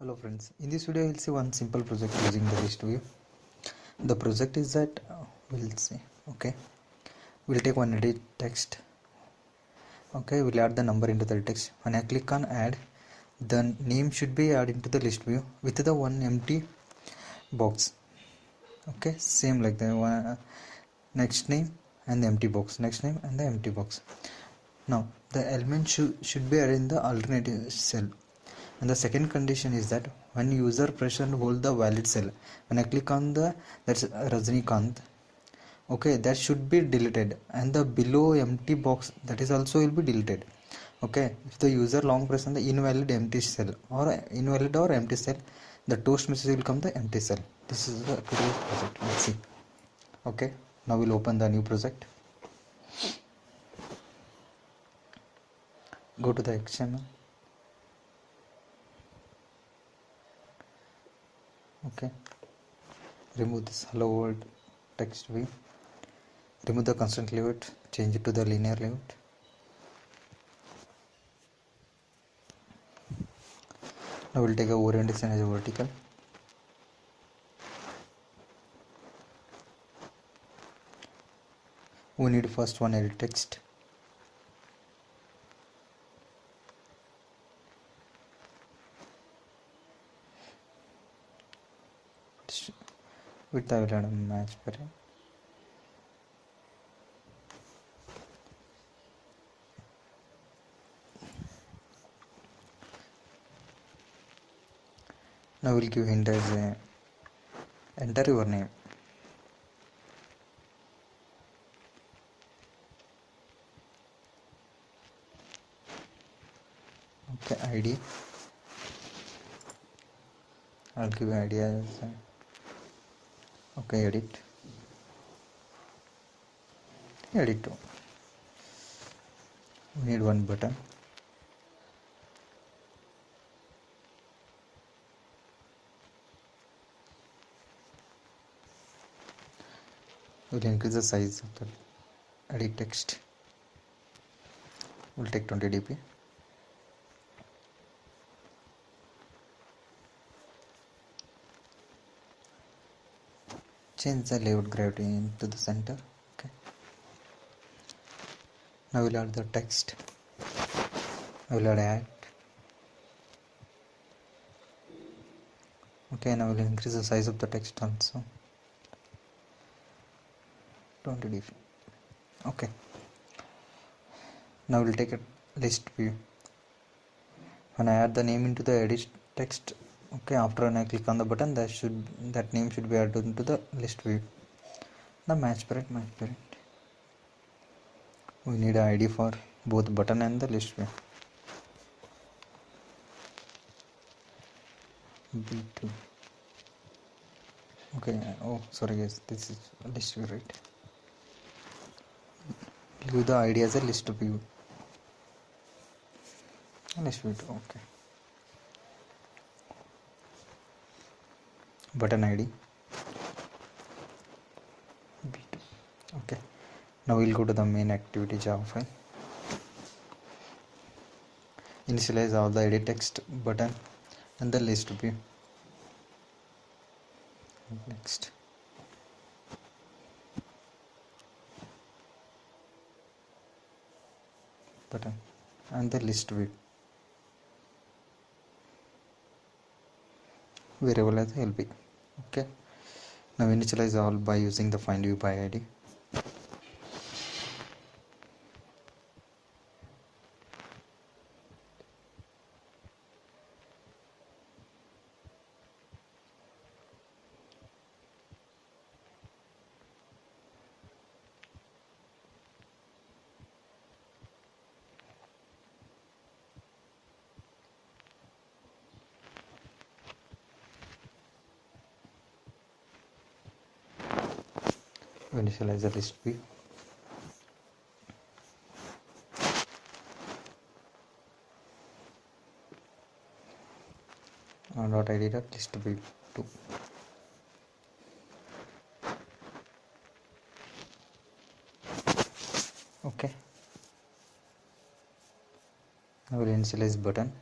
Hello friends, in this video we'll see one simple project using the ListView. The project is that we'll see, okay, we'll take one edit text, okay, we'll add the number into the text. When I click on add, the name should be added into the ListView with the one empty box, okay, same like the one, next name and the empty box, next name and the empty box. Now the element should be added in the alternative cell. And the second condition is that when user press and hold the valid cell, when I click on the that's Rajnikant, okay, that should be deleted, and the below empty box, that is also will be deleted. Okay, if the user long press on the invalid empty cell or invalid or empty cell, the toast message will come the empty cell. This is the today's project. Let's see. Okay, now we'll open the new project. Go to the XML. Okay, remove this hello world text view, remove the constant layout, change it to the linear layout. Now we'll take a orientation as a vertical. We need first one edit text. With the match pair. Now we'll give hint as a enter your name. Okay, ID. I'll give ID as okay, edit to. We need one button. We'll increase the size of the edit text. We'll take 20 dp. Change the layout gravity into the center. Okay, now we'll add the text. I will add. Okay, now we'll increase the size of the text also. 20 dp. Okay, now we'll take a list view. When I add the name into the edit text, okay, after when I click on the button, that name should be added into the list view. The match parent. We need an ID for both button and the list view. B2. Okay, oh sorry guys, this is list view, right? Give the ID as a list view. List view, okay. Button ID B2. Okay, now we'll go to the main activity Java file. Initialize all the edit text, button and the list view. Next, button and the list view variable as LB. Okay, now initialize all by using the find view by ID. Initialize the list view. Dot id dot list view 2. Okay, I will initialize button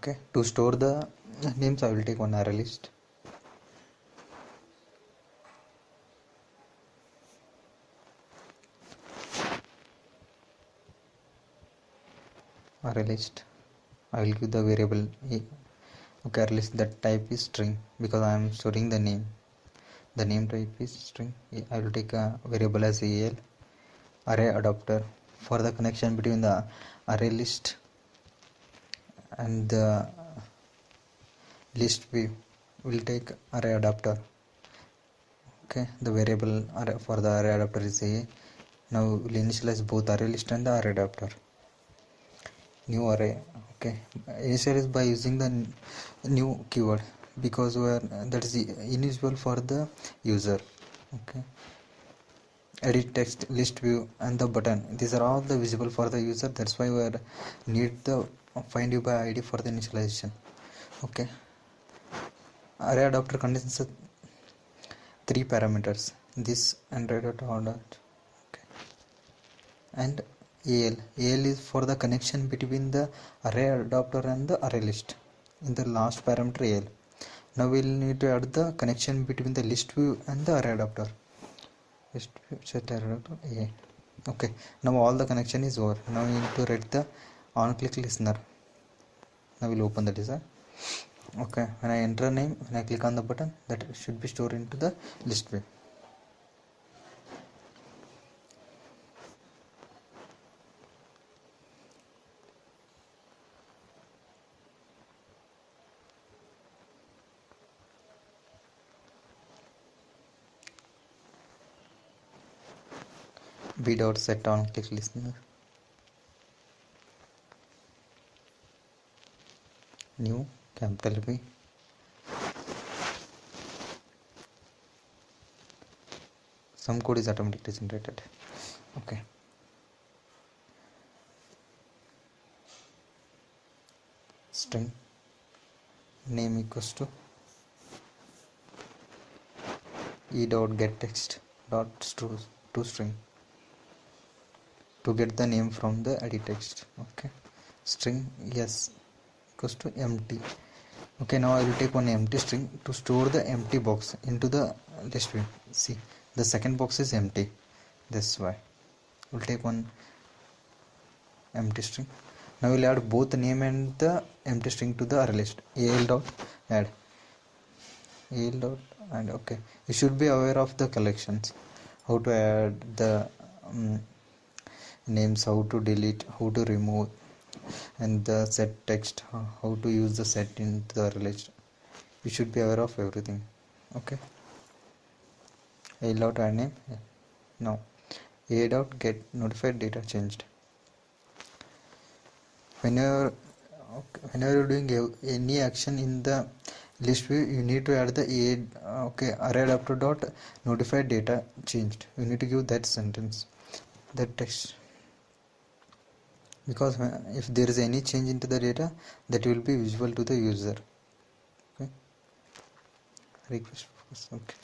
Okay, to store the names I will take one array list. Array list, I will give the variable okay, array list, that type is string because I am storing the name. The name type is string. I will take a variable as al array adapter for the connection between the array list and the list view. Will take array adapter. Okay, the variable array for the array adapter is a. Now we'll initialize both array list and the array adapter. New array. Okay, initialize by using the new keyword because we are that is unusual for the user. Okay, edit text, list view and the button, these are all the visible for the user, that's why we are need the find you by id for the initialization. Okay, array adapter contains three parameters, this and array order. Okay, and al is for the connection between the array adapter and the array list in the last parameter al. Now we'll need to add the connection between the list view and the array adapter. List view set array adapter a. Okay, now all the connection is over. Now we need to write the on click listener. Now we'll open the design. Okay, when I enter a name, when I click on the button, that should be stored into the list view. B dot set on click listener. New capital B. Some code is automatically generated. Okay. String name equals to e dot get text dot to string to get the name from the edit text. Okay, string yes equals to empty. Okay, now I will take one empty string to store the empty box into the list view. See, the second box is empty, that's why we'll take one empty string. Now we'll add both the name and the empty string to the array list. al dot add al dot and okay, you should be aware of the collections, how to add the names, how to delete, how to remove, and the set text, how to use the set into the array list. You should be aware of everything. Okay, a dot add name. Now a dot get notified data changed. Whenever you're doing any action in the list view, you need to add the array adapter dot notified data changed. You need to give that sentence, that text, because if there is any change into the data, that will be visible to the user. Okay, request focus. Okay,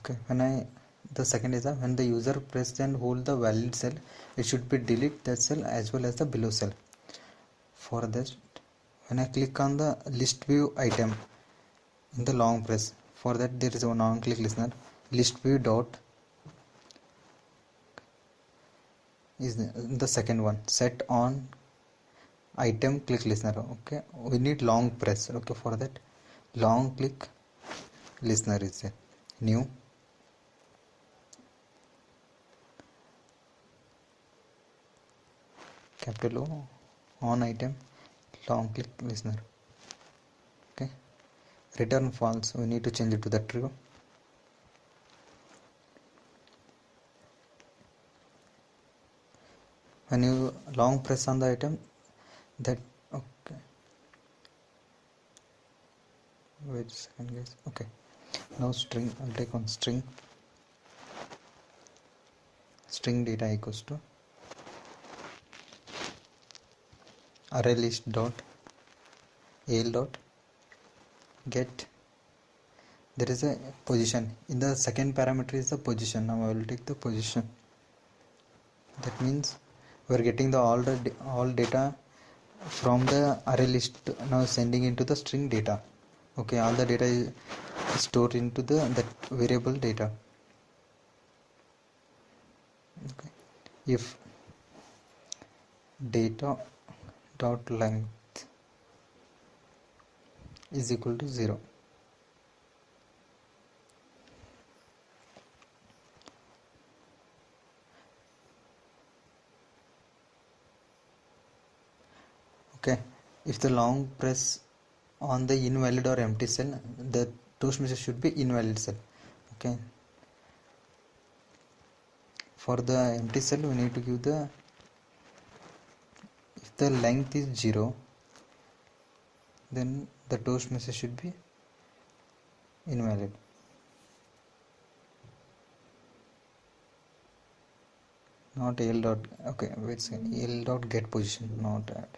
okay, the second is that when the user press and hold the valid cell, it should be delete that cell as well as the below cell. For this, when I click on the list view item in the long press, for that there is one on click listener, list view dot is the second one, set on item click listener. Okay, we need long press. Okay, for that long click listener is a new capital O on item long click listener. Okay, return false, we need to change it to the true. When you long press on the item, that okay, wait a second guys. Okay, now string, I'll take on string data equals to array list dot al dot get there is a position. In the second parameter is the position. Now I will take the position. That means we are getting the all data from the array list, now sending into the string data. Okay, all the data is stored into the that variable data. Okay, if data dot length is equal to 0, okay, if the long press on the invalid or empty cell, the toast message should be invalid cell. Okay, for the empty cell we need to give the, if the length is 0, then the toast message should be invalid. Not L dot, okay, wait a second, L dot get position, not add.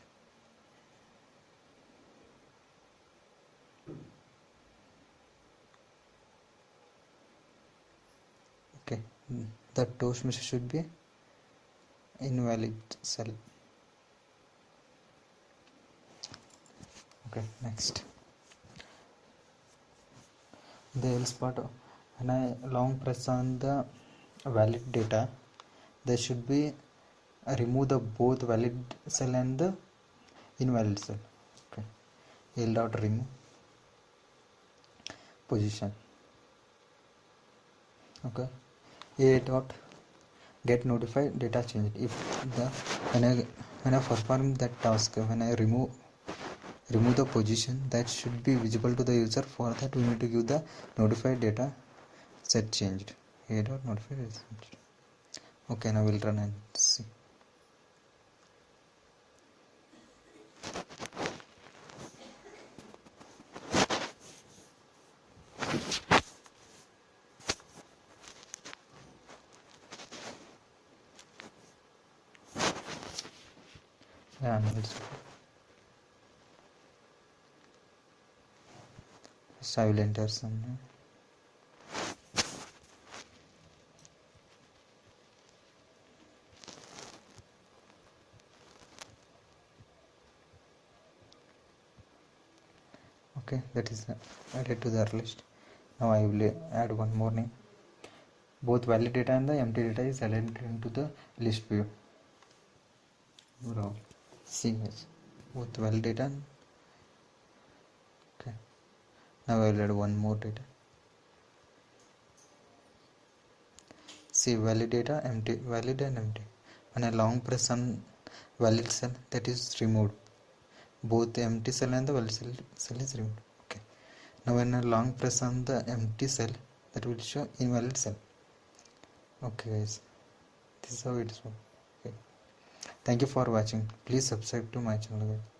Okay, the toast message should be invalid cell. Okay, next, the else part, when I long press on the valid data, there should be remove the both valid cell and the invalid cell. Okay, L dot remove position. Okay, A dot get notified data changed. If the when I perform that task, when I remove the position, that should be visible to the user. For that we need to give the notified data set changed. A dot notified is changed. Okay, now we'll run and see. Yeah, it's I will enter some. Okay, that is added to the list. Now I will add one more name. Both valid data and the empty data is added into the list view. See guys, both valid data and, okay, now I will add one more data. See, valid data, empty, valid and empty. When I long press on valid cell, that is removed. Both the empty cell and the valid cell is removed. Okay, now when I long press on the empty cell, that will show invalid cell. Okay guys, this is how it is. Okay, thank you for watching. Please subscribe to my channel guys.